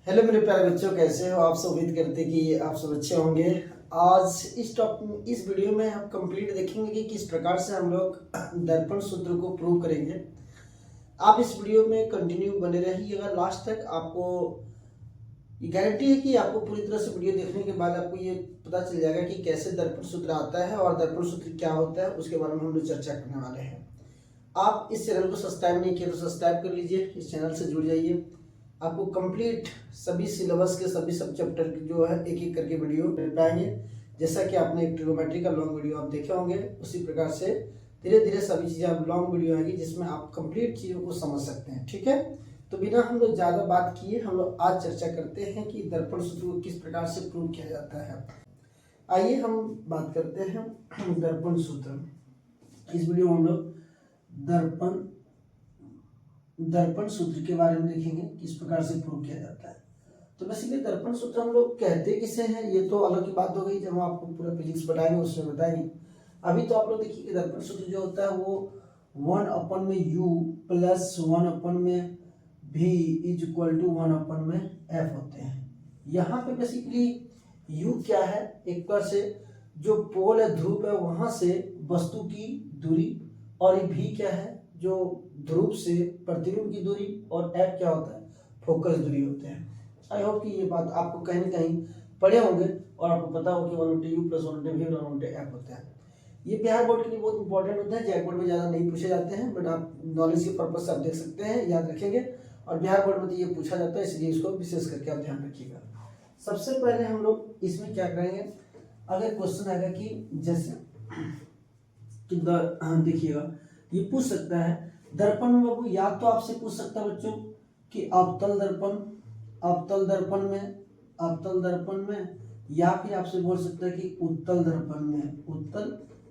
Hello मेरे प्यारे बच्चों, कैसे हो आप सब। उम्मीद करते कि आप सब अच्छे होंगे। आज इस वीडियो में हम कंप्लीट देखेंगे कि किस प्रकार से हम लोग दर्पण सूत्र को प्रूव करेंगे। आप इस वीडियो में कंटिन्यू बने रहिएगा लास्ट तक। आपको ये गारंटी है कि आपको पूरी तरह से वीडियो देखने के बाद आपको ये पता चल जाएगा कि कैसे दर्पण सूत्र आता है और दर्पण सूत्र क्या होता है, उसके बारे में हम लोग चर्चा करने वाले हैं। आप इस चैनल को सब्सक्राइब नहीं किया तो सब्सक्राइब कर लीजिए, इस चैनल से जुड़ जाइए। आपको कंप्लीट सभी सिलेबस के सभी सब चैप्टर जो है एक एक करके वीडियो मिल पाएंगे। जैसा कि आपने एक ट्रिग्नोमेट्री का लॉन्ग वीडियो आप देखे होंगे, उसी प्रकार से धीरे धीरे सभी चीज़ें आप लॉन्ग वीडियो आएगी जिसमें आप कंप्लीट चीज़ों को समझ सकते हैं। ठीक है, तो बिना हम लोग ज़्यादा बात किए हम लोग आज चर्चा करते हैं कि दर्पण सूत्र को किस प्रकार से प्रूव किया जाता है। आइए हम बात करते हैं दर्पण सूत्र। इस वीडियो में हम लोग दर्पण सूत्र के बारे में देखेंगे, किस प्रकार से प्रूव किया जाता है। तो बेसिकली दर्पण सूत्र हम लोग कहते किसे हैं, ये तो अलग की बात हो गई, जब हम आपको पूरा फिजिक्स बताएंगे उसमें बताएंगे। अभी तो आप लोग देखिए कि दर्पण सूत्र जो होता है वो 1/u plus 1/v is equal to 1/f होते हैं। यहाँ पे बेसिकली u क्या है, एक बार से जो पोल है, ध्रुव है, वहां से वस्तु की दूरी, और ये v क्या है, जो ध्रुव से प्रतिबिंब की दूरी, और f क्या होता है, फोकस दूरी होते हैं। आई होप कि ये बात आपको कहीं ना कहीं पढ़े होंगे और आपको पता हो कि 1/u प्लस 1/v और 1/f होता है। ये बिहार बोर्ड के लिए बहुत इंपॉर्टेंट होता है, जैक बोर्ड में ज़्यादा नहीं पूछे जाते हैं, बट आप नॉलेज के पर्पज से आप देख सकते हैं, याद रखेंगे। और बिहार बोर्ड में तो ये पूछा जाता है, इसलिए इसको विशेष करके आप ध्यान रखिएगा। सबसे पहले हम लोग इसमें क्या करेंगे, अगर क्वेश्चन आएगा कि जैसे देखिएगा, ये पूछ सकता है दर्पण में, बाबू या तो आपसे पूछ सकता है बच्चों कि अवतल दर्पण में, या फिर आपसे बोल सकता है कि उत्तल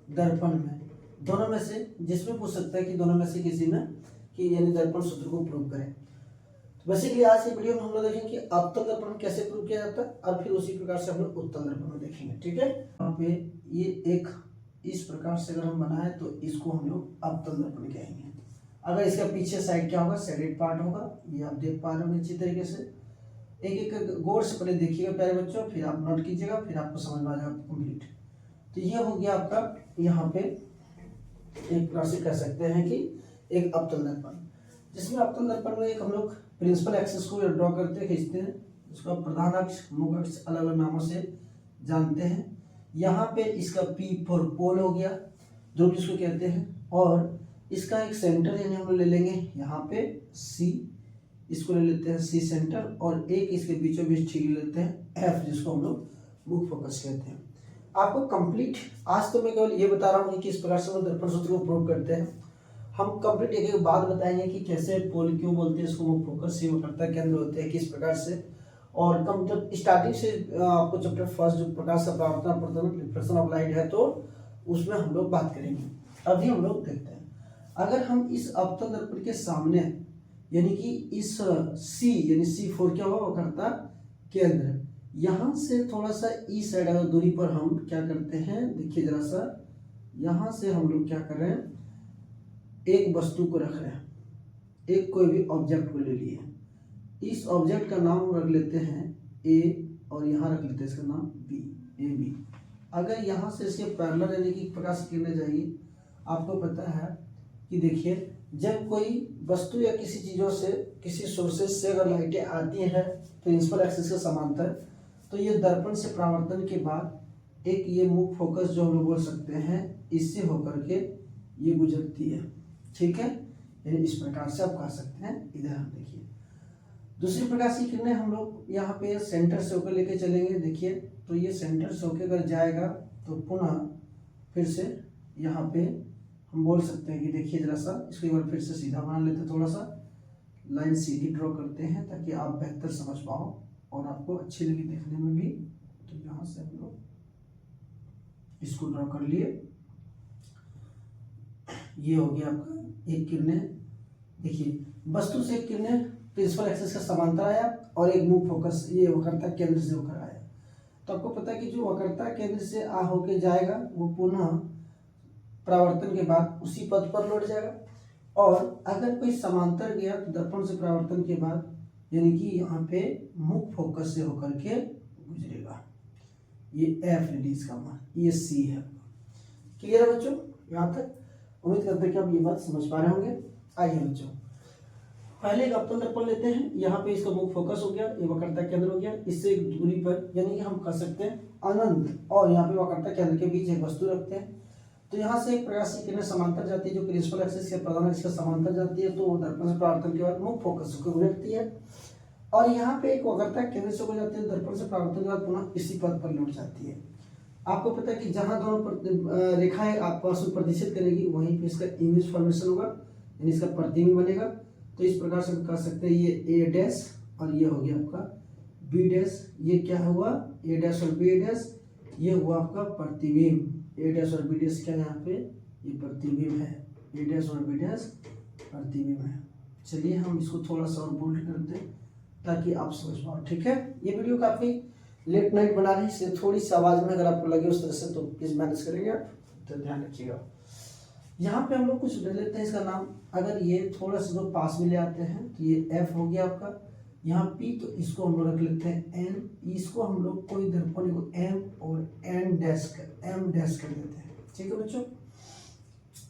दर्पण में, दोनों में से जिसमें पूछ सकता है कि दोनों में से किसी में, कि यानी दर्पण सूत्र को प्रूव करें। तो बेसिकली आज की वीडियो में हम लोग देखेंगे कि अवतल दर्पण कैसे प्रूव किया जाता है, और फिर उसी प्रकार से हम लोग उत्तल दर्पण में देखेंगे। ठीक है, यहाँ पे ये एक इस प्रकार से अगर हम बनाए तो इसको हम लोग अवतल दर्पण कहेंगे। अगर इसका पीछे साइड क्या होगा, सैडेड पार्ट होगा, ये आप देख पा रहे हो अच्छी तरीके से। एक एक गौर से पहले देखिएगा प्यारे बच्चों, फिर आप नोट कीजिएगा, फिर आपको समझ में आ जाएगा कंप्लीट। तो ये हो गया आपका, यहाँ पे एक प्रकार से कह सकते हैं कि एक अवतल दर्पण, जिसमें अवतल दर्पण में एक हम लोग प्रिंसिपल एक्सिस को ड्रॉ करते खींचते हैं, उसका प्रधान अक्ष, मुख्य अक्ष अलग अलग नामों से जानते हैं। यहाँ पे इसका P फॉर पोल हो गया, जो भी इसको कहते हैं, और इसका एक सेंटर यानी हम लोग ले लेंगे यहाँ पे C, इसको ले लेते हैं C सेंटर, और एक इसके बीचों बीच ठीक लेते हैं F, जिसको हम लोग मुख्य फोकस कहते हैं। आपको कंप्लीट आज तो मैं केवल ये बता रहा हूँ कि किस प्रकार से हम दर्पण सूत्र को प्रूव करते हैं। हम कंप्लीट एक एक बात बताएंगे कि कैसे पोल क्यों बोलते हैं इसको, मुख्य फोकस से वक्रता केंद्र होते हैं किस प्रकार से, और कम जब स्टार्टिंग से आपको चैप्टर फर्स्ट जो प्रकाश का परावर्तन अपवर्तन रिफ्लेक्शन ऑफ लाइट है, तो उसमें हम लोग बात करेंगे। अभी हम लोग देखते हैं, अगर हम इस अवतल दर्पण के सामने यानी कि इस C यानी C4 क्या होगा, वक्रता केंद्र, यहाँ से थोड़ा सा ई साइड अगर दूरी पर हम क्या करते हैं, देखिए जरा सा, यहाँ से हम लोग क्या कर रहे हैं, एक वस्तु को रख रहे हैं, एक कोई भी ऑब्जेक्ट को ले लिए, इस ऑब्जेक्ट का नाम हम रख लेते हैं A, और यहाँ रख लेते हैं इसका नाम B, AB। अगर यहाँ से इसके पैरेलल यानी कि प्रकाश किरणें जाएगी, आपको पता है कि देखिए जब कोई वस्तु या किसी चीज़ों से, किसी सोर्सेज से अगर लाइटें आती हैं प्रिंसिपल एक्सिस के समांतर, तो ये दर्पण से परावर्तन के बाद एक ये मुख्य फोकस जो हम लोग बोल सकते हैं, इससे होकर के ये गुजरती है। ठीक है, यानी इस प्रकार से आप कह सकते हैं। इधर हम देखिए दूसरी प्रकार की किरणें हम लोग यहाँ पे सेंटर से होकर लेके चलेंगे। देखिए तो ये सेंटर से होकर अगर जाएगा तो पुनः फिर से यहाँ पे हम बोल सकते हैं कि देखिए जरा सा, इसको एक बार फिर से सीधा बना लेते हैं, थोड़ा सा लाइन सीधी ड्रॉ करते हैं ताकि आप बेहतर समझ पाओ और आपको अच्छी लगी देखने में भी। तो यहाँ से हम लोग इसको ड्रॉ कर लिए, ये हो गया आपका एक किरणें। देखिए वस्तु से एक किरणें प्रिंसिपल एक्सिस का समांतर आया, और एक मुख्य फोकस ये वक्रता केंद्र से होकर आया। तो आपको पता है कि जो वक्रता केंद्र से आ होके जाएगा वो पुनः परावर्तन के बाद उसी पथ पर लौट जाएगा, और अगर कोई समांतर गया तो दर्पण से परावर्तन के बाद यानी कि यहाँ पे मुख्य फोकस से होकर के गुजरेगा। ये एफ रिलीज का मान, ये सी है। क्लियर है बच्चों यहाँ तक? उम्मीद करते हैं कि आप ये बात समझ पा रहे होंगे। आइए बच्चों, पहले एक अपतन दर्पण लेते हैं। यहाँ पे इसका मुख्य फोकस हो गया, ये वक्रता केंद्र हो गया। इससे दूरी पर यानी कि हम कह सकते हैं अनंत और यहाँ पे वक्रता केंद्र के बीच एक वस्तु रखते हैं। तो यहाँ से एक प्रकाश की किरण समांतर जाती है, जो प्रिंसिपल एक्सिस के प्रधान एक्सिस के समांतर जाती है। तो दर्पण से परावर्तन के बाद मुख्य फोकस को गुजरती है और यहाँ पे एक वक्रता केंद्र से हो जाती है, दर्पण से परावर्तन के बाद पुनः इसी पथ पर लौट जाती है। आपको पता है कि जहाँ दोनों रेखाएं आपस में प्रतिच्छेद करेगी वहीं पे इसका इमेज फॉर्मेशन होगा, यानी इसका प्रतिबिंब बनेगा। तो इस प्रकार से हम कह सकते हैं ये ए डैश और ये हो गया आपका बी डैश। ये क्या हुआ? ए डैश और बी डैश, ये हुआ आपका प्रतिबिंब। ए डैश और बी डैश क्या है यहाँ पे? ये प्रतिबिंब है। ए डैश और बी डैश प्रतिबिंब है। चलिए हम इसको थोड़ा सा और बोल्ड कर दें ताकि आप समझ पाओ। ठीक है, ये वीडियो काफ़ी लेट नाइट बना रही है, इसलिए थोड़ी सी आवाज़ में अगर आपको लगे उस तरह से तो प्लीज़ मैनेज करेंगे, तो ध्यान रखिएगा। यहाँ पे हम लोग कुछ ले लेते हैं इसका नाम। अगर ये थोड़ा सा जो पास में ले आते हैं तो ये एफ हो गया आपका, यहाँ पी, तो इसको हम लोग रख लेते हैं एन। इसको हम लोग कोई दर्पण को एम और एम डैश कर देते हैं। ठीक है बच्चों,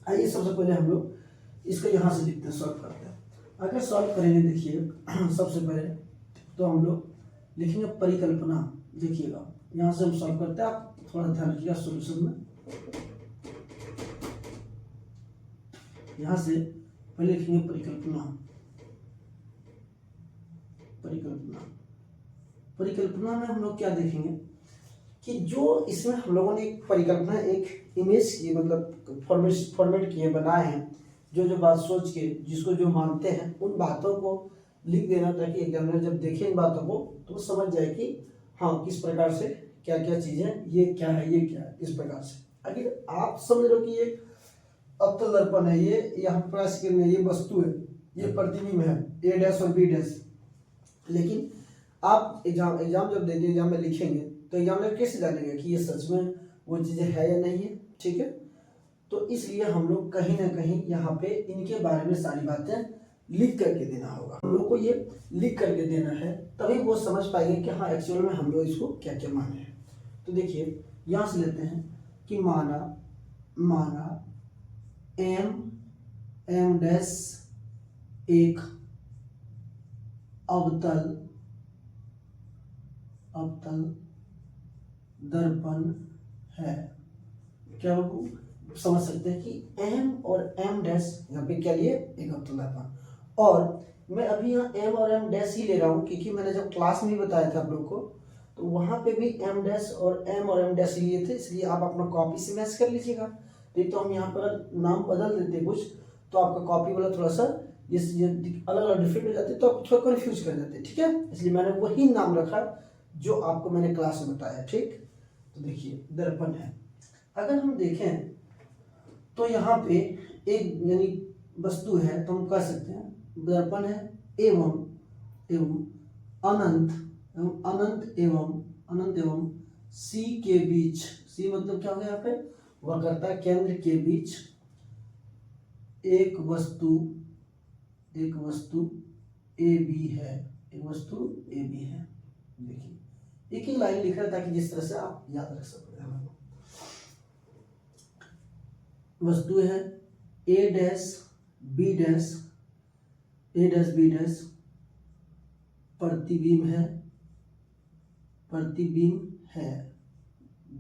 आइए सबसे पहले हम लोग इसको यहाँ से लिखते हैं, सॉल्व करते हैं। अगर सॉल्व करेंगे देखिए सबसे पहले तो हम लोग लिखेंगे परिकल्पना। देखिएगा यहाँ से हम सॉल्व करते हैं, आप थोड़ा ध्यान रखिएगा सोल्यूशन में। यहाँ से पहले लिखेंगे परिकल्पना। परिकल्पना में हम लोग क्या देखेंगे कि जो इसमें हम लोगों ने एक परिकल्पना, एक इमेज की, मतलब फॉर्मेट किए बनाए हैं, जो बात सोच के जिसको जो मानते हैं उन बातों को लिख देना, ताकि एग्जामिनर जब देखे इन बातों को तो समझ जाए कि हाँ किस प्रकार से क्या क्या चीज़ें, ये क्या है, ये क्या है, इस प्रकार से। अगर आप समझ रहे हो कि ये अवतल दर्पण है, ये यहाँ प्रकाश किरण है, ये वस्तु है, ये प्रतिबिंब है, ए डैश और बी डैश, लेकिन आप एग्जाम जब देंगे, एग्जाम में लिखेंगे तो एग्जामिनर कैसे जानेंगे कि ये सच में वो चीज़ें है या नहीं है? ठीक है, तो इसलिए हम लोग कहीं ना कहीं यहाँ पे इनके बारे में सारी बातें लिख करके देना होगा। हम लोग को ये लिख करके देना है, तभी वो समझ पाएंगे कि हाँ एक्चुअल में हम लोग इसको क्या क्या माने हैं। तो देखिए यहाँ से लेते हैं कि माना एम डैश एक अवतल दर्पण है। क्या वो समझ सकते हैं कि एम और एम डैश यहाँ पे क्या लिए? एक अवतल दर्पण। और मैं अभी यहाँ एम और एम डैश ही ले रहा हूँ क्योंकि मैंने जब क्लास में भी बताया था आप लोग को, तो वहाँ पे भी एम डैश और एम डैश ही लिए थे, इसलिए आप अपना कॉपी से मैच कर लीजिएगा। तो हम यहाँ पर नाम बदल देते कुछ, तो आपका कॉपी वाला थोड़ा सा ये अलग अलग डिफरेंट हो जाते, तो आप थोड़ा कन्फ्यूज कर जाते। ठीक है, इसलिए मैंने वही नाम रखा जो आपको मैंने क्लास में बताया। ठीक, तो देखिए दर्पण है। अगर हम देखें तो यहाँ पे एक यानी वस्तु है, तो हम कह सकते हैं दर्पण है एवं अनंत एवं सी के बीच, सी मतलब क्या हो गया यहाँ पे? वक्रता केंद्र के बीच एक वस्तु ए बी है। देखिए एक ही लाइन लिख रहा है ताकि जिस तरह से आप याद रख सको। वस्तु है ए डैश बी डैश, प्रतिबिंब है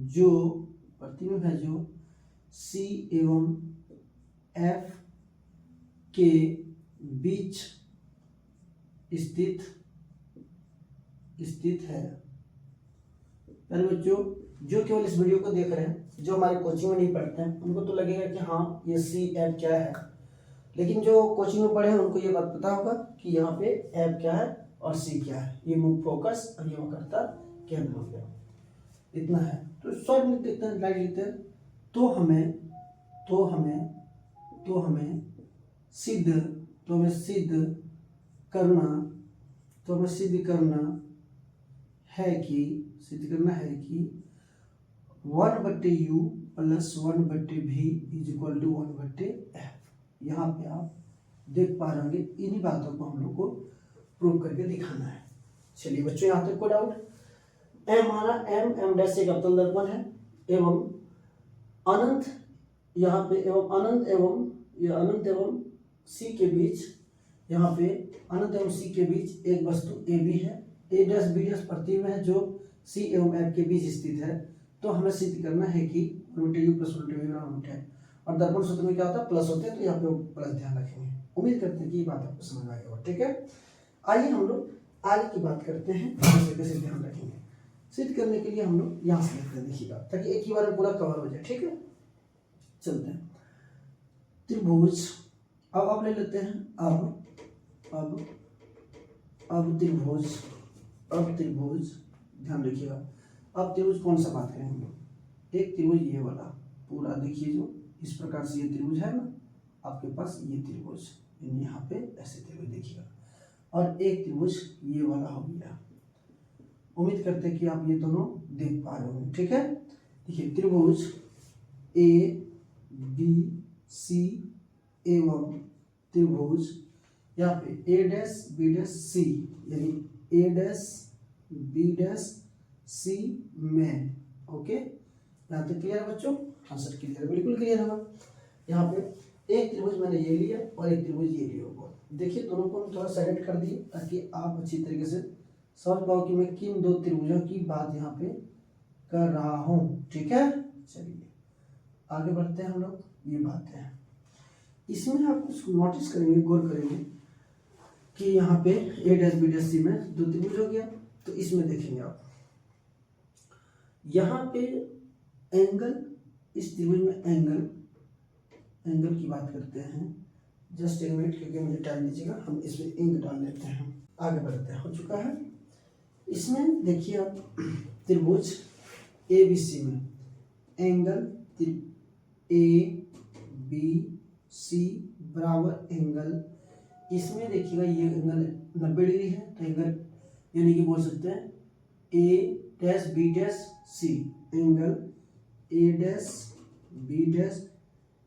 जो सी एवं एफ के बीच स्थित है। यानी बच्चों जो केवल इस वीडियो को देख रहे हैं, जो हमारे कोचिंग में नहीं पढ़ते हैं, उनको तो लगेगा कि हाँ ये सी एफ क्या है, लेकिन जो कोचिंग में पढ़े हैं उनको ये बात पता होगा कि यहाँ पे एफ क्या है और सी क्या है। ये मुख्य फोकस और ये वक्रता केंद्र हो गया, इतना है। तो शॉर्ट लिख देते हैं, लाइट लिखते हैं। तो हमें सिद्ध करना है कि 1/u plus 1/v is equal to 1/f। यहाँ पे आप देख पा रहे होंगे, इन्हीं बातों को हम लोग को प्रूव करके दिखाना है। चलिए बच्चों, यहाँ तक कोई डाउट? एम हमारा एम डैश एक अवतल दर्पण है एवं अनंत यहाँ पे एवं अनंत एवं सी के बीच, यहाँ पे अनंत एवं सी के बीच एक वस्तु ए बी है। ए डैश बी डैश प्रतिबिंब है जो सी एवं एफ के बीच स्थित है। तो हमें सिद्ध करना है कि उल्टे यू प्लस उल्टे वी बराबर है। और दर्पण सूत्र में क्या होता है? प्लस होते हैं, तो यहाँ पे प्लस ध्यान रखेंगे। उम्मीद करते हैं कि ये बात आपको समझ आ गई। ठीक है, आइए हम लोग आगे की बात करते हैं, कैसे कैसे ध्यान रखेंगे। सिद्ध करने के लिए हम लोग यहाँ से लिखते हैं, देखिएगा, ताकि एक ही बार में पूरा कवर हो जाए। ठीक है, चलते हैं। त्रिभुज, अब ले लेते हैं अब त्रिभुज ध्यान रखिएगा। अब त्रिभुज कौन सा बात करेंगे हम लोग? एक त्रिभुज ये वाला पूरा देखिए, जो इस प्रकार से ये त्रिभुज है ना आपके पास, ये त्रिभुज यहाँ पे ऐसे त्रिभुज देखिएगा। और एक त्रिभुज ये वाला हो गया। उम्मीद करते हैं कि आप ये दोनों देख पा रहे होंगे। ठीक है, देखिए त्रिभुज ए बी सी एवं त्रिभुज यहाँ पे ए डैश बी डैश सी, यानी ए डैश बी डैश सी में। ओके, यहाँ तक क्लियर है बच्चों? हाँ सर क्लियर, बिल्कुल क्लियर है। यहाँ पे एक त्रिभुज मैंने ये लिया और एक त्रिभुज ये लिया होगा। देखिए दोनों को थोड़ा सेलेक्ट कर दिए ताकि आप अच्छी तरीके से समझ पाओ कि मैं किन दो त्रिभुजों की बात यहाँ पे कर रहा हूँ। ठीक है, चलिए आगे बढ़ते हैं हम लोग। ये बात है, इसमें आप कुछ नोटिस करेंगे, गौर करेंगे कि यहाँ पे ए डैश बी डैश सी में दो त्रिभुज हो गया। तो इसमें देखेंगे आप यहाँ पे एंगल, इस त्रिभुज में एंगल की बात करते हैं। जस्ट एक मिनट, क्योंकि मुझे टाइम दीजिएगा, हम इसमें इंक डाल लेते हैं। आगे बढ़ते हैं, हो चुका है। इसमें देखिए आप त्रिभुज ए बी सी में एंगल ए बी सी बराबर एंगल, इसमें देखिएगा ये एंगल 90 डिग्री है। तो एंगल यानी कि बोल सकते हैं A dash B dash C, angle A dash B dash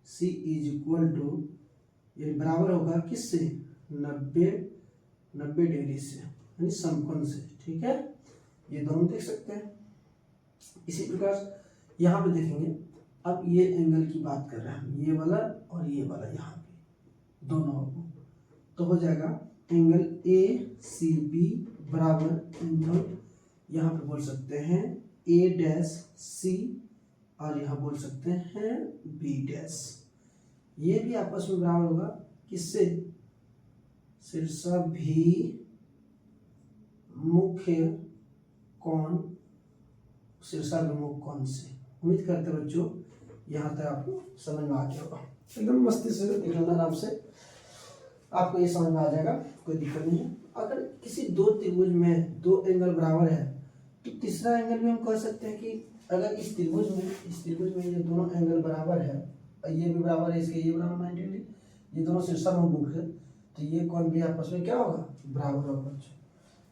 C is equal to, ये बराबर होगा किससे? 90 डिग्री से, यानी समकोण से। ठीक है, ये दोनों देख सकते हैं। इसी प्रकार यहाँ पे देखेंगे, अब ये एंगल की बात कर रहे हैं, ये वाला और ये वाला, यहाँ पे दोनों तो हो जाएगा एंगल ए सी बी बराबर एंगल, यहाँ पे बोल सकते हैं ए डैश सी, और यहाँ बोल सकते हैं बी डैश। ये भी आपस में बराबर होगा किससे? शीर्षा भी मुख्य कोण, शीर्षाभिमुख कोण से। उम्मीद करते हैं बच्चों यहाँ तक आपको समझ में आ गया होगा। एकदम मस्ती से देख लेना आराम से, आपको ये समझ में आ जाएगा, कोई दिक्कत नहीं है। अगर किसी दो त्रिभुज में दो एंगल बराबर है तो तीसरा एंगल भी हम कह सकते हैं कि अगर इस त्रिभुज में ये दोनों एंगल बराबर है, ये भी बराबर है, इसके ये बराबर 90 डिग्री, ये दोनों शीर्षाभिमुख है, तो ये कोण भी आपस में क्या होगा? बराबर होगा।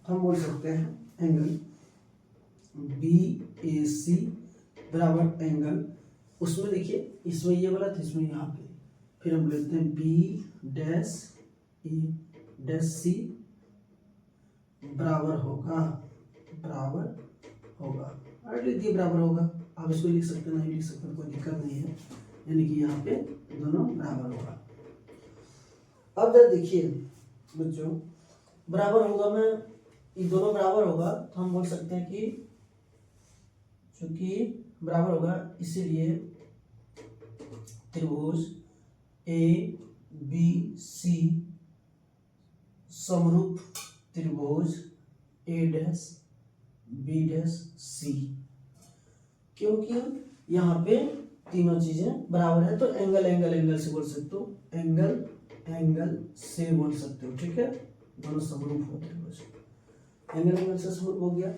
तो हम बोल सकते हैं एंगल बी ए सी बराबर एंगल, उसमें देखिए इसमें ये वाला था, इसमें यहाँ पे, फिर हम लेते हैं बी डैश ए डैश सी बराबर होगा ये बराबर होगा। आप इसको लिख सकते हैं, नहीं लिख सकते, कोई दिक्कत नहीं है, यानी कि यहाँ पे दोनों बराबर होगा। अब जब देखिए बच्चों बराबर होगा में, ये दोनों बराबर होगा, तो हम बोल सकते हैं कि चूंकि बराबर होगा इसीलिए त्रिभुज ए बी सी समरूप त्रिभुज ए डैश बी डैश सी, क्योंकि यहाँ पे तीनों चीजें बराबर है। तो एंगल से बोल सकते हो, एंगल से बोल सकते हो। ठीक है, दोनों समरूप होते हैं, एंगल से समरूप हो गया,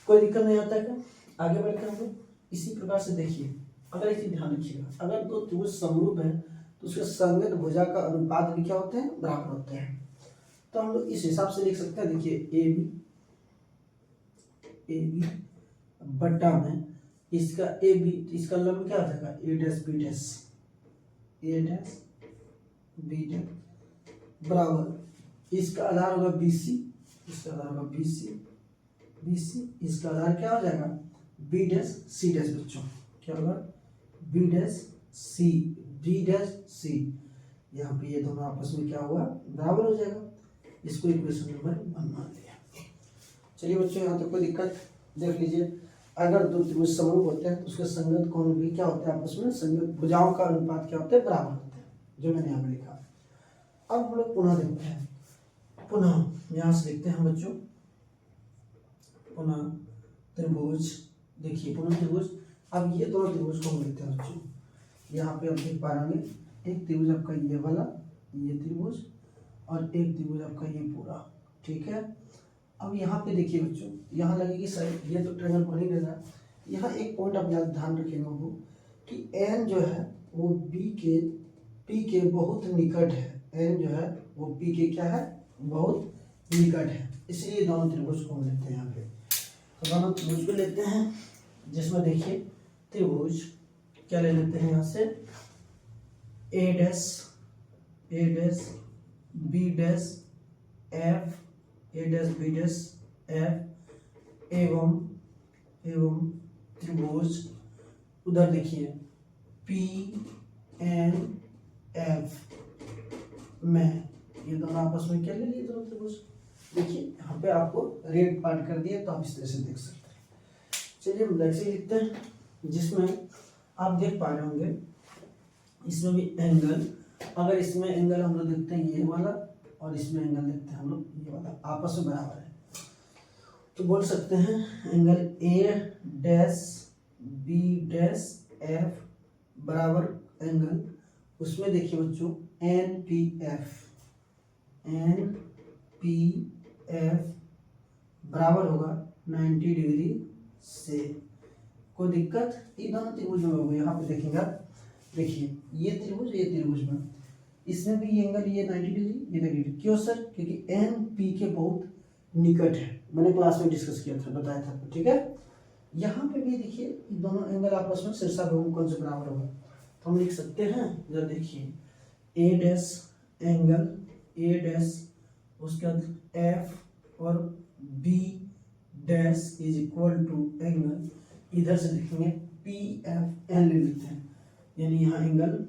कोई दिक्कत नहीं आता है। आगे बढ़ते हैं इसी प्रकार से। देखिए अगर एक चीज ध्यान रखिएगा, अगर दो त्रिभुज समरूप है तो उसके संगत भुजा का अनुपात भी क्या होते हैं? बराबर होते हैं। तो हम लोग इस हिसाब से लिख सकते हैं। देखिए ए बी बट्टा में इसका ए बी, इसका लंब क्या हो जाएगा? ए डैश बी डैश बराबर इसका आधार होगा BC, इसका आधार होगा BC, इसका आधार क्या हो जाएगा B डैश C डैश बच्चों, क्या होगा B डैश C, यहाँ पे ये दोनों आपस में क्या हुआ बराबर हो जाएगा। इसको इक्वेशन नंबर 1 मान लिया। चलिए बच्चों यहाँ तक कोई दिक्कत देख लीजिए, अगर दो त्रिभुज समरूप होते हैं तो उसके संगत कोण भी क्या होता है आपस में, संगत भुजाओं का अनुपात क्या होता है बराबर होता है, जो मैंने यहाँ पे लिखा। अब हम लोग पुनः देखते हैं, पुनः यहाँ से लिखते हैं बच्चों, पुनः त्रिभुज, देखिए पुनः त्रिभुज। अब ये दोनों त्रिभुज को हम लिखते हैं बच्चों, यहाँ पे आप देख पा रहे हैं एक त्रिभुज आपका ये वाला, ये त्रिभुज, और एक त्रिभुज आपका ये पूरा, ठीक है। अब यहाँ पे देखिए बच्चों, यहाँ लगेगी साइड, ये तो ट्रायंगल बन ही रहा है। यहाँ एक पॉइंट आप ध्यान रखेंगे वो कि n जो है वो P के बहुत निकट है, n जो है वो P के क्या है बहुत निकट है, इसलिए दोनों त्रिभुज को हम लेते हैं यहाँ पे। तो दोनों त्रिभुज को लेते हैं, जिसमें देखिए त्रिभुज क्या ले लेते हैं यहाँ से, A dash B dash F, A dash B dash F एवं त्रिभुज उधर देखिए PNF में, ये दोनों आपस में क्या ले लिए दोनों त्रिभुज। देखिए यहाँ पे आपको रेड पार्ट कर दिया, तो आप इस तरह से देख सकते हैं। चलिए हम ऐसे लिखते हैं, जिसमें आप देख पा रहे होंगे इसमें भी एंगल, अगर इसमें एंगल हम लोग देखते हैं ये वाला, और इसमें एंगल देखते हैं हम लोग ये वाला, आपस में बराबर है, तो बोल सकते हैं angle A dash B dash F बराबर एंगल, उसमें देखिए बच्चों NPF बराबर होगा 90 डिग्री से। कोई दिक्कत, ये दोनों त्रिभुज में होगा। यहाँ पे देखेंगे आप, देखिए ये त्रिभुज में, इसमें भी ये एंगल ये 90 डिग्री, ये 90 डिग्री। क्यों सर? क्योंकि NP के बहुत निकट है, मैंने क्लास में डिस्कस किया था, बताया था, ठीक है। यहाँ पे भी देखिए ये दोनों एंगल आपस में शीर्षाभिमुख कोण से बराबर होगा, तो हम लिख सकते हैं, जरा देखिए A dash angle A dash, उसके बाद F और B dash is equal to angle, इधर से लिखेंगे PFN ले लेते हैं, यानी यहाँ एंगल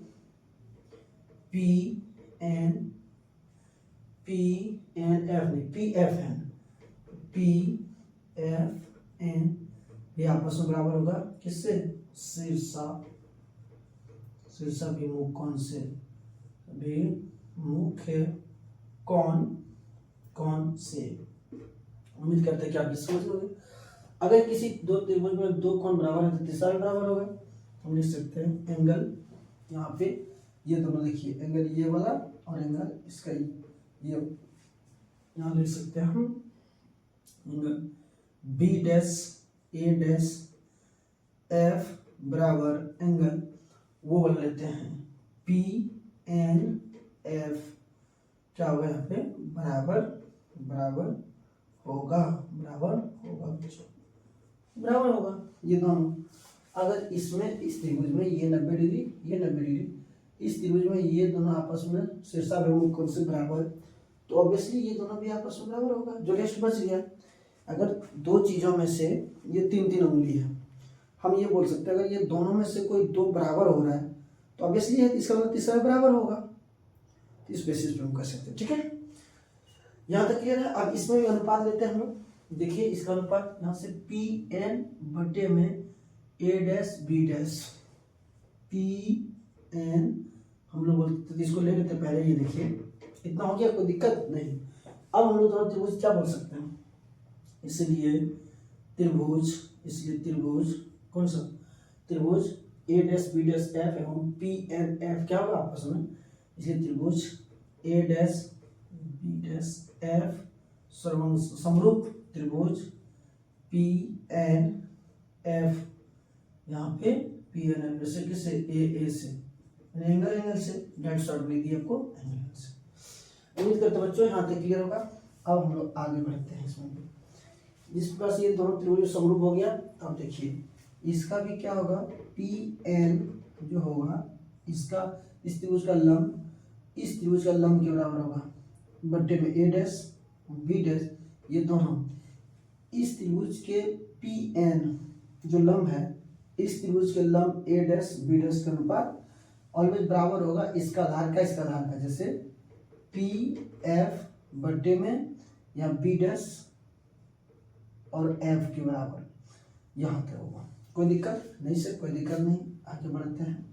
PNF नहीं PFN ये आपस में बराबर होगा किससे? शीर्षाभिमुख कोण से, मुख्य कोण से। उम्मीद करते हैं कि आप इस समझ लोगे। अगर किसी दो त्रिभुज में दो कोण बराबर है तो तीसरा भी बराबर होगा, हम लिख सकते हैं एंगल, यहाँ पे ये दोनों देखिए एंगल ये वाला और एंगल इसका ये, यहाँ लिख सकते हैं हम angle B dash A dash F बराबर एंगल वो वाला लेते हैं PNF, क्या होगा यहाँ पे बराबर होगा ये दोनों। अगर इसमें इस त्रिभुज में ये 90 डिग्री ये 90 डिग्री, इस त्रिभुज में ये दोनों आपस में शीर्षाभिमुख कोण से बराबर, तो ऑब्वियसली ये दोनों भी आपस में बराबर होगा, जो रेस्ट बच गया। अगर दो चीजों में से ये 3 उंगली है, हम ये बोल सकते हैं अगर ये दोनों में से कोई दो बराबर हो रहा है तो ऑब्वियसली है इसका मतलब तीसरा बराबर होगा, तो इस बेसिस पे हम कर सकते हैं, ठीक है। यहाँ तक क्लियर है। अब इसमें भी अनुपात लेते हैं हम लोग, देखिए इसका अनुपात यहाँ से PN बटे में A dash B dash, PN हम लोग बोलते तो इसको ले लेते पहले, ये देखिए इतना हो गया, कोई दिक्कत नहीं। अब हम लोग दोनों त्रिभुज क्या बोल सकते हैं, इसलिए त्रिभुज कौन सा? त्रिभुज A dash B dash F एवं PNF क्या होगा आपस में, इसलिए त्रिभुज A dash B dash F समरूप त्रिभुज PNF, यहाँ पे PNF जैसे किससे AA से, एंगल से डेट शॉर्ट ले दी आपको एंगल से। उम्मीद करते बच्चों यहाँ तक क्लियर होगा। अब हम लोग आगे बढ़ते हैं इसमें भी, जिस प्रकार से ये दोनों त्रिभुज समरूप हो गया। अब देखिए इसका भी क्या होगा, PN जो होगा इसका इस त्रिभुज का लंब इस त्रिभुज का लंब के बराबर होगा, बट्टे में ए डैश बी डैश, ये दोनों इस त्रिभुज के पी एन जो लंब है, इस त्रिभुज के लंब ए डैश बी डैश का अनुपात ऑलवेज बराबर होगा इसका आधार का इसका आधार का, जैसे पी एफ बट्टे में या बी डैश और एफ के बराबर यहाँ तक होगा। कोई दिक्कत नहीं सर, कोई दिक्कत नहीं। आगे बढ़ते हैं,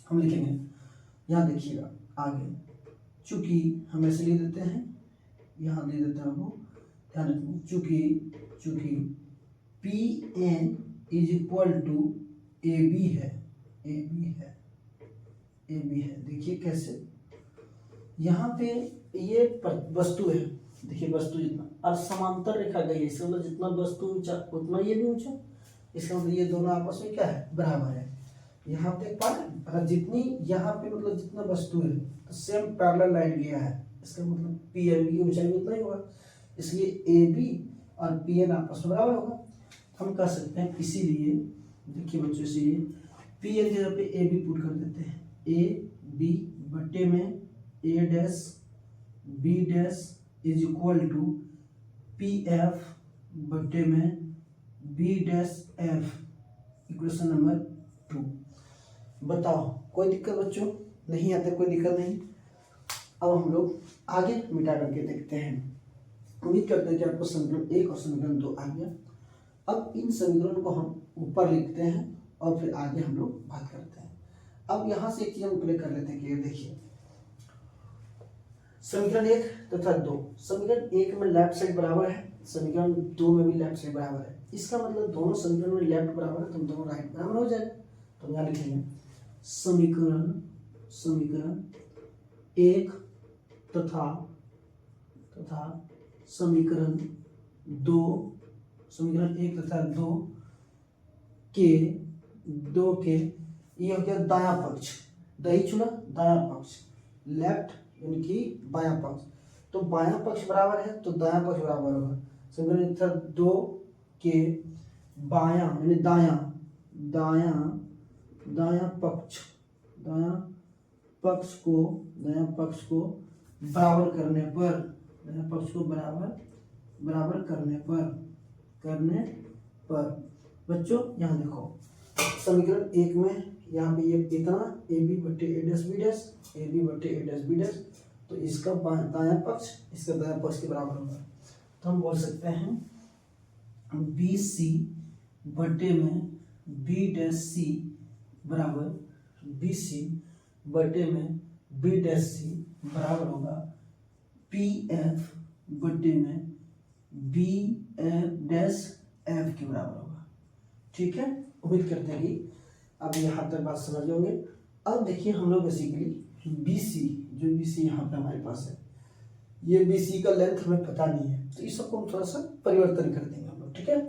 हम लिखेंगे यहाँ देखिएगा आगे, चूंकि हम ऐसे लिख देते हैं, यहाँ दे देते हैं वो, ध्यान रखिए चूंकि P N is equal to A B है, ए बी है। देखिए कैसे, यहाँ पे ये वस्तु है, देखिए वस्तु जितना और समांतर रेखा गई है, इसका मतलब जितना वस्तु ऊंचा उतना ये भी ऊंचा, इसका मतलब ये दोनों आपस में क्या है, बराबर है। यहाँ पे पर जितनी यहाँ पे मतलब जितना वस्तु है तो सेम पैरेलल लाइन गया है, इसका मतलब पी एन की ऊंचाई भी उतना ही होगा, इसलिए ए बी और पी एन आपस में बराबर होगा। हम कह सकते हैं इसीलिए, देखिए बच्चों, इसीलिए पी एन की जगह पे ए बी पुट कर देते हैं, ए बी बट्टे में A dash B dash is equal to P F बट्टे में B dash F, equation number 2। बताओ कोई दिक्कत बच्चों, नहीं आते, कोई दिक्कत नहीं। अब हम लोग आगे मिटा करके देखते हैं। उम्मीद करते हैं कि आपको समीकरण 1 और समीकरण 2 आ गया। अब इन समीकरण को हम ऊपर लिखते हैं और फिर आगे हम लोग बात करते हैं। अब यहाँ से एक चीज हम क्लियर कर लेते हैं कि देखिए समीकरण 1 तथा 2, समीकरण 1 में लेफ्ट साइड बराबर है, समीकरण 2 में भी लेफ्ट साइड बराबर है। इसका मतलब दोनों समीकरण में लेफ्ट बराबर है तो दोनों राइट बराबर हो जाएगा। तो यहाँ लिखेंगे समीकरण 1 तथा समीकरण 1 तथा 2 के ये हो गया दायां पक्ष, दही चुना दायां पक्ष, लेफ्ट यानी कि बायां पक्ष, तो बायां पक्ष बराबर है तो दायां पक्ष बराबर होगा। समीकरण 2 के बायां यानी दायां पक्ष को बराबर करने पर बच्चों यहाँ देखो समीकरण 1 में यहाँ पे ये इतना ए बी बट्टे A dash B dash, A B बट्टे ए डैश बी डैश, तो इसका दायां पक्ष इसका दायां पक्ष के बराबर होगा। तो हम बोल सकते हैं बी सी बट्टे में बी डैश सी बराबर बी सी बट्टे में बी डैश सी बराबर होगा पी एफ बट्टे में बी डैश एफ के बराबर होगा। ठीक है, उम्मीद करते हैं कि अब यहाँ तक बात समझ होंगे। अब देखिए हम लोग बेसिकली बी सी, जो बी सी यहाँ पे हमारे पास है, ये बी सी का लेंथ हमें पता नहीं है, तो इस सबको हम थोड़ा सा परिवर्तन कर देंगे हम लोग। ठीक है,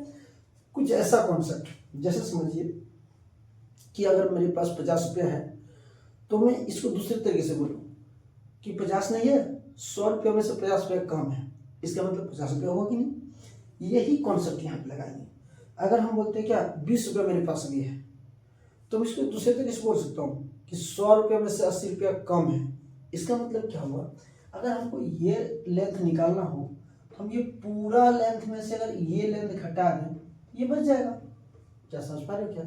कुछ ऐसा कॉन्सेप्ट जैसे समझिए कि अगर मेरे पास 50 रुपया है तो मैं इसको दूसरे तरीके से बोलूँ कि 50 नहीं है, 100 रुपये में से 50 रुपया कम है, इसका मतलब 50 रुपया होगा कि नहीं। यही कॉन्सेप्ट यहाँ पे लगाएंगे। अगर हम बोलते हैं क्या 20 रुपया मेरे पास भी है, तो मैं इसको दूसरे तरीके से बोल सकता हूँ कि 100 रुपये में से 80 रुपया कम है। इसका मतलब क्या हुआ, अगर हमको ये लेंथ निकालना हो तो हम ये पूरा लेंथ में से अगर ये लेंथ घटा दें ये बच जाएगा। क्या समझ पा रहे हो क्या?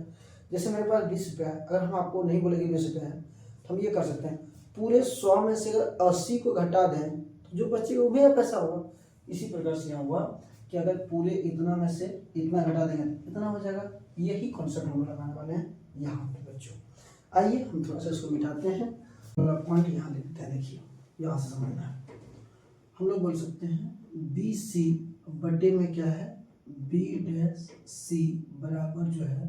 जैसे मेरे पास 20 रुपया है, अगर हम आपको नहीं बोलेंगे 20 रुपया है तो हम ये कर सकते हैं, पूरे 100 में से अगर 80 को घटा दें तो जो बचेगा वो मेरा पैसा होगा। इसी प्रकार से यहाँ हुआ कि अगर पूरे इतना में से इतना घटा देंगे इतना हो जाएगा। यही कॉन्सेप्ट हम लगाने वाले हैं यहाँ पे बच्चों। आइए हम थोड़ा सा इसको मिटाते हैं, पॉइंट यहाँ लिखते हैं। देखिए यहाँ से समझना है, हम लोग बोल सकते हैं बी सी बटे में क्या है, बी डैश सी बराबर जो है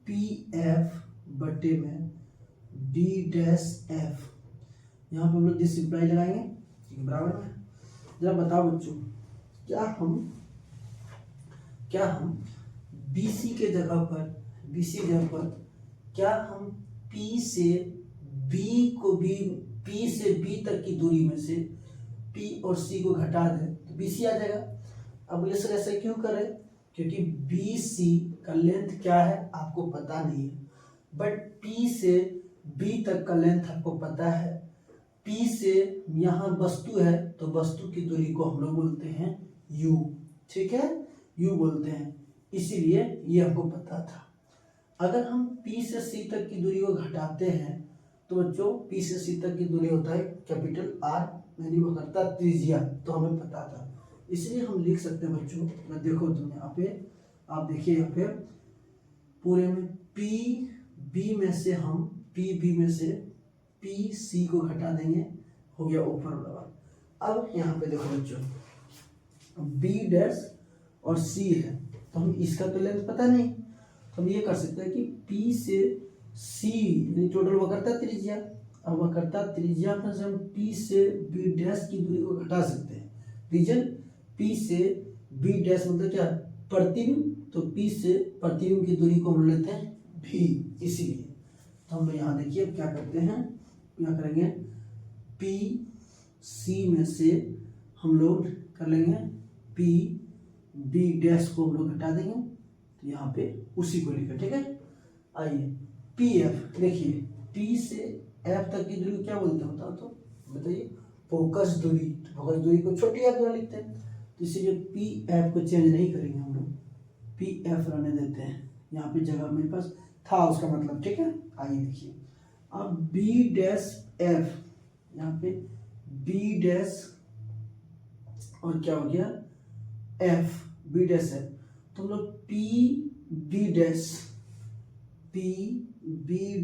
पी एफ बटे में बी डैश एफ। यहाँ पे हम लोग दिस इम्प्लाई लगाएंगे बराबर में। जरा बताओ बच्चों, क्या हम BC के जगह पर क्या हम P से B तक की दूरी में से P और C को घटा दें तो BC आ जाएगा। अब बोले सर ऐसा क्यों करें, क्योंकि BC का लेंथ क्या है आपको पता नहीं है, बट P से B तक का लेंथ आपको पता है। P से यहाँ वस्तु है तो वस्तु की दूरी को हम लोग बोलते हैं U, ठीक है, U बोलते हैं, इसीलिए ये हमको पता था। अगर हम P से C तक की दूरी को घटाते हैं तो बच्चों P से C तक की दूरी होता है कैपिटल R, यानी वो करता है त्रिज्या, तो हमें पता था, इसलिए हम लिख सकते हैं बच्चों। मैं देखो तुम यहाँ पे, आप देखिए यहाँ पे पूरे में PB में से हम PB में से PC को घटा देंगे, हो गया ऊपर वाला। अब यहाँ पे देखो बच्चों B डैश और C है, तो हम इसका तो लेंथ पता नहीं, तो हम ये कर सकते हैं कि P से C यानी टोटल वो करता है त्रिज्या, अब वह करता है त्रिज्या में से हम P से B डैश की दूरी को घटा सकते हैं। रीजन P से B डैश मतलब क्या, प्रतिबिंब, तो P से प्रतिबिंब की दूरी को हम लेते हैं V, इसीलिए तो हम लोग यहाँ देखिए क्या करते हैं, क्या करेंगे, PC में से हम लोग कर लेंगे PB डैश को हम लोग घटा देंगे, तो यहाँ पे उसी को लिखा, ठीक है। आइए PF, देखिए P से F तक की दूरी को क्या बोलते हैं बताओ तो, बताइए, फोकस दूरी, तो फोकस दूरी को छोटी f द्वारा लिखते हैं, तो इसीलिए PF को चेंज नहीं करेंगे हम लोग, PF रहने देते हैं, यहाँ पे जगह मेरे पास था उसका मतलब, ठीक है। आइए देखिए अब B डैश F, यहाँ पे B डैश और क्या हो गया F, B डैश F, तो हम लोग PB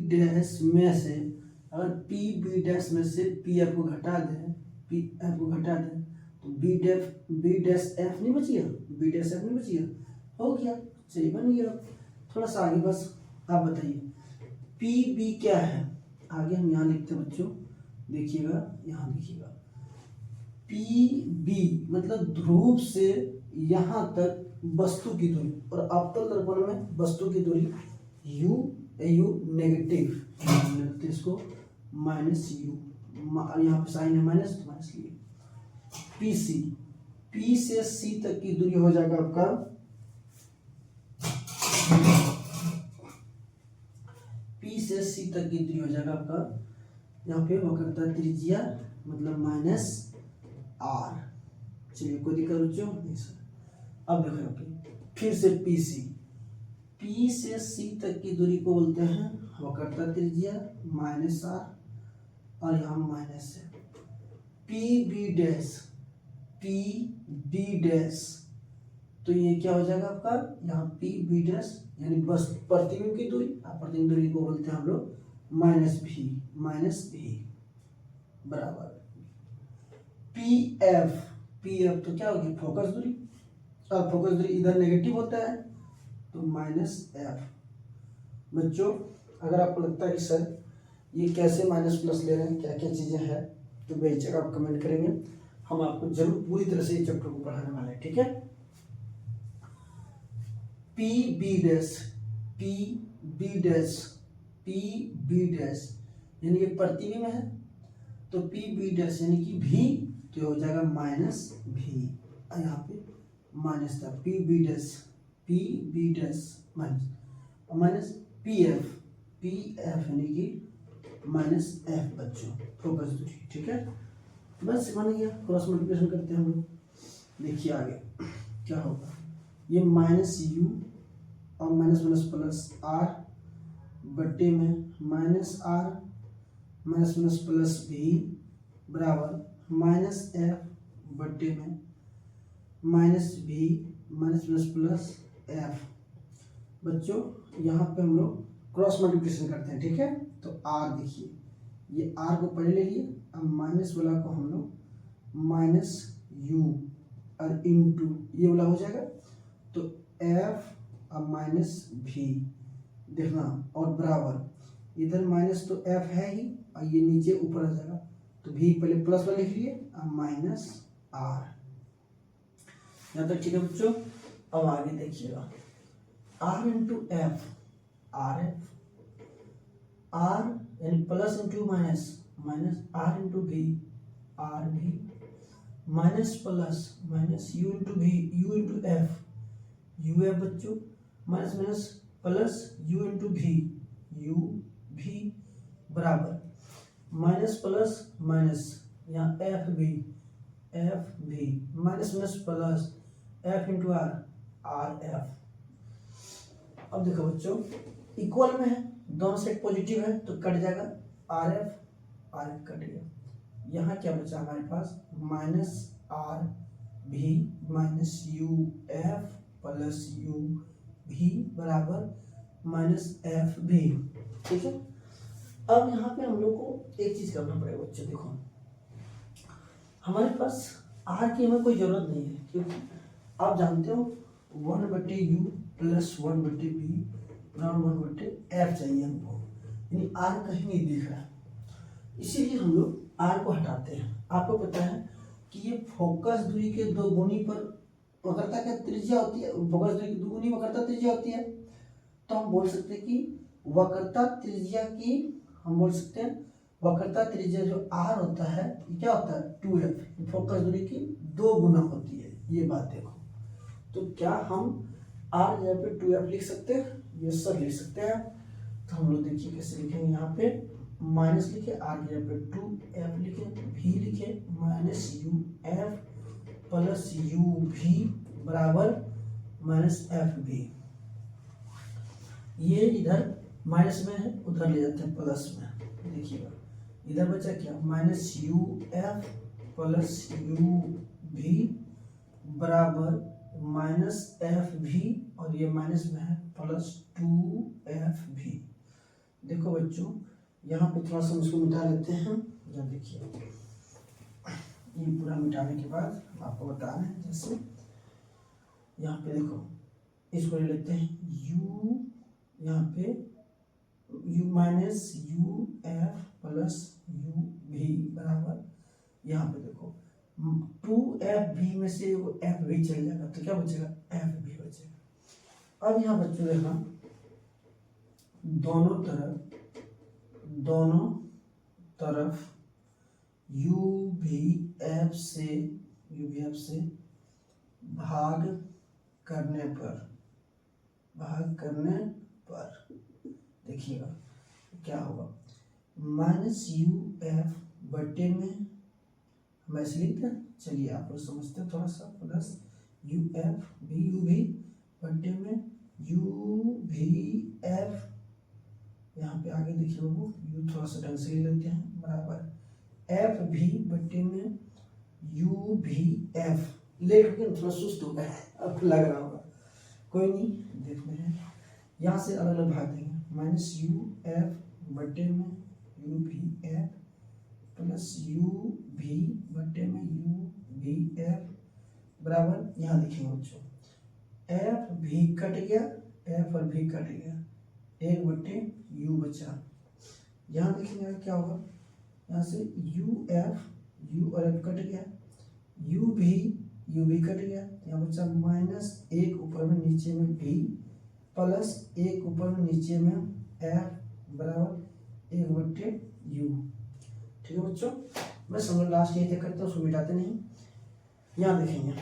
डैश में से अगर PB डैश में से PF को घटा दें, PF को घटा दें तो B डैश F नहीं बच गया, B डैश F नहीं बच गया, हो गया, सही बन गया। थोड़ा सा आगे बस आप बताइए PB क्या है, आगे हम यहाँ लिखते हैं बच्चों, देखिएगा यहाँ देखिएगा PB मतलब ध्रुव से यहाँ तक वस्तु की दूरी, और अवतल दर्पण में वस्तु की दूरी U नेगेटिव, लिखते इसको माइनस U, यहाँ पे साइन है माइनस, तो माइनस लिए। PC, P से C तक की दूरी हो जाएगा आपका P से C तक की दूरी हो जाएगा आपका, यहाँ पे वो करता है त्रिज्या मतलब माइनस R, चलिए कोई दिक्कत बच्चों नहीं सर। अब देखो यहाँ पे फिर से P से C तक की दूरी को बोलते हैं वो करता है त्रिज्या माइनस R, और यहाँ माइनस है। PB डैश, तो ये क्या हो जाएगा आपका, यहाँ PB डैश यानी बस प्रतिबिंब की दूरी, प्रतिबिंब दूरी को बोलते हैं हम लोग माइनस भी बराबर PF तो क्या होगी फोकस दूरी, और फोकस दूरी इधर नेगेटिव होता है तो माइनस F। बच्चों अगर आपको लगता है कि सर ये कैसे माइनस प्लस ले रहे हैं, क्या क्या चीज़ें हैं, तो बेशक आप कमेंट करेंगे, हम आपको जरूर पूरी तरह से ये चैप्टर को पढ़ाने वाले हैं, ठीक है। PB डैश यानी कि प्रतिबिंब है, तो PB डैश यानी कि V, तो हो जाएगा माइनस V, यहाँ पे माइनस था PB डैश माइनस PF यानी कि माइनस F बच्चों फोकस दूरी, ठीक है। बस मान गया, क्रॉस मल्टीप्लिकेशन करते हैं हम लोग, देखिए आगे क्या होगा, ये माइनस U और माइनस माइनस प्लस R बट्टे में minus R minus minus plus V बराबर माइनस F बट्टे में minus V minus minus plus F। बच्चों यहाँ पे हम लोग क्रॉस मल्टीप्लिकेशन करते हैं, ठीक है। तो R देखिए, ये R को पहले ले लिए, अब माइनस वाला को हम लोग माइनस U और इंटू ये वाला हो जाएगा, तो F और माइनस V देखना, और बराबर इधर माइनस तो F है ही, और ये नीचे ऊपर आ जाएगा, तो V पहले प्लस वाला लिख लिए और माइनस R, यहाँ तक ठीक है बच्चों। अब आगे देखिएगा R इंटू F, R यानी plus into minus, R into V, RV minus plus minus U into V, U into F, UF बच्चों minus minus plus U into V, UV बराबर माइनस प्लस माइनस, यहाँ F भी minus minus plus F into R F. अब देखो बच्चों equal में है, दोनों साइड पॉजिटिव है तो कट जाएगा, आर एफ कट गया। यहाँ क्या बचा हमारे पास, माइनस आर भी minus U F plus you भी बराबर माइनस एफ भी। ठीक है, अब यहाँ पे हम लोग को एक चीज करना पड़ेगा बच्चों। देखो हमारे पास आर की हमें कोई जरूरत नहीं है, क्योंकि आप जानते हो 1/u प्लस 1/b बराबर 1/f चाहिए हमको, यानी आर कहीं नहीं दिख रहा है, इसीलिए हम लोग आर को हटाते हैं। आपको पता है कि ये फोकस दूरी के दो गुनी पर वक्रता क्या त्रिज्या होती है, फोकस दूरी की दुगुनी वक्रता त्रिज्या होती है। तो हम बोल सकते हैं कि वक्रता त्रिज्या की, हम बोल सकते हैं वक्रता त्रिज्या जो आर होता है ये क्या होता है 2f, फोकस दूरी की 2 गुना होती है। ये बात देखो, तो क्या हम आर जगह पे 2f लिख सकते हैं, ये सब लिख सकते हैं। तो हम लोग देखिए कैसे लिखेंगे, यहाँ पे माइनस लिखे, आर की जगह पे 2f लिखे, भी लिखे minus U F plus you भी बराबर माइनस एफ भी। ये इधर माइनस में है, उधर ले जाते हैं प्लस में। देखिएगा इधर बचा क्या, minus U F plus you भी बराबर माइनस एफ भी, और ये माइनस में है प्लस 2f भी। देखो बच्चों यहाँ पे थोड़ा सा इसको मिटा लेते हैं। जब देखिए ये पूरा मिटाने के बाद हम आपको बता रहे हैं, जैसे यहाँ पे देखो इसको ले लेते हैं u, यहाँ पे u minus U F plus you भी बराबर, यहाँ पे देखो 2f भी में से f भी चल जाएगा तो क्या बचेगा, f भी बचेगा। अब यहाँ बच्चों देखना दोनों तरफ u भी f से भाग करने पर देखिएगा क्या होगा, माइनस यू एफ बटे में, हम ऐसे लिखते हैं, चलिए आप लोग समझते हैं थोड़ा सा, प्लस यू एफ भी यू भी बटे में यू भी एफ, यहाँ पे आगे देखिए वो यू थोड़ा सा ढंग से ले लेते हैं, बराबर एफ भी बटे में यू भी एफ। लेट के थोड़ा सुस्त हो गया है, अब लग रहा होगा, कोई नहीं, देखते हैं यहाँ से अलग अलग भाग देंगे, माइनस यू एफ बटे में यू भी एफ प्लस यू भी बटे में यू भी एफ बराबर, यहाँ देखिए बच्चों एफ भी कट गया, एफ और भी कट गया, 1/u बचा। यहाँ देखेंगे क्या होगा, यहाँ से यू एफ, यू और एफ कट गया, यू भी कट गया, यहाँ बचा माइनस 1 ऊपर में नीचे में भी प्लस 1 ऊपर में नीचे में एफ बराबर 1/u। ठीक है बच्चों, मैं समझ लास्ट ये करते हैं, उसको मिटाते नहीं। यहाँ देखेंगे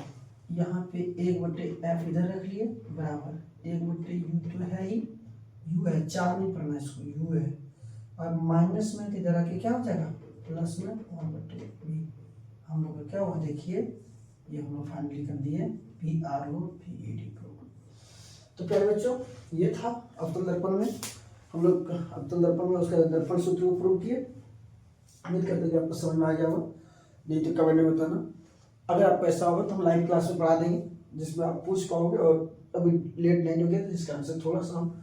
यहाँ पे 1/f इधर रख लिए बराबर 1/u तो है ही, u है, 4 नहीं पढ़ना इसको, u है, और माइनस में इधर आके क्या हो जाएगा प्लस में 1/v। हम लोग का क्या हुआ देखिए, ये हम लोग फाइनली कर दिए PROPED प्रूव। तो प्यारे बच्चों ये था अवतल दर्पण में, हम लोग अवतल दर्पण में उसका दर्पण सूत्र को प्रूव किए। उम्मीद करते हैं कि आपको समझ में आ गया होगा, नहीं तो कमेंट में बताना। अगर आपको ऐसा होगा तो हम लाइव क्लास में पढ़ा देंगे जिसमें आप पूछ पाओगे, और अभी लेट नहीं हो गया तो इस कारण से थोड़ा सा हम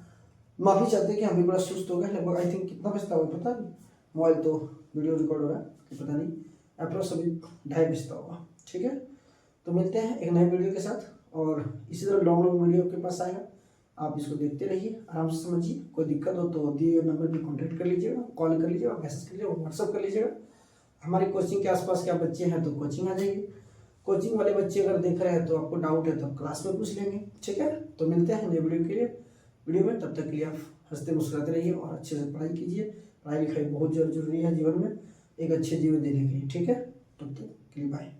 माफ़ी चाहते हैं कि हम भी बड़ा सुस्त हो गए। लगभग आई थिंक कितना बजता होगा पता नहीं, मोबाइल तो वीडियो रिकॉर्ड हो रहा है कि पता नहीं, अप्रोक्स अभी 2:30 बजता होगा। ठीक है, तो मिलते हैं एक नए वीडियो के साथ, और इसी तरह लॉन्ग वीडियो के पास आएगा, आप इसको देखते रहिए, आराम से समझिए। कोई दिक्कत हो तो दिए नंबर पर कॉन्टैक्ट कर लीजिएगा, कॉल कर लीजिएगा, मैसेज कर लीजिएगा, व्हाट्सअप कर लीजिएगा। हमारी कोचिंग के आसपास क्या बच्चे हैं तो कोचिंग आ जाइए, कोचिंग वाले बच्चे अगर देख रहे हैं तो आपको डाउट है तो आप क्लास में पूछ लेंगे। ठीक है, तो मिलते हैं नए वीडियो में, तब तक के लिए आप हंसते मुस्कुराते रहिए और अच्छे से पढ़ाई कीजिए। पढ़ाई लिखाई बहुत जरूरी है जीवन में, एक अच्छे जीवन देने के लिए। ठीक है, तब तक के लिए बाय।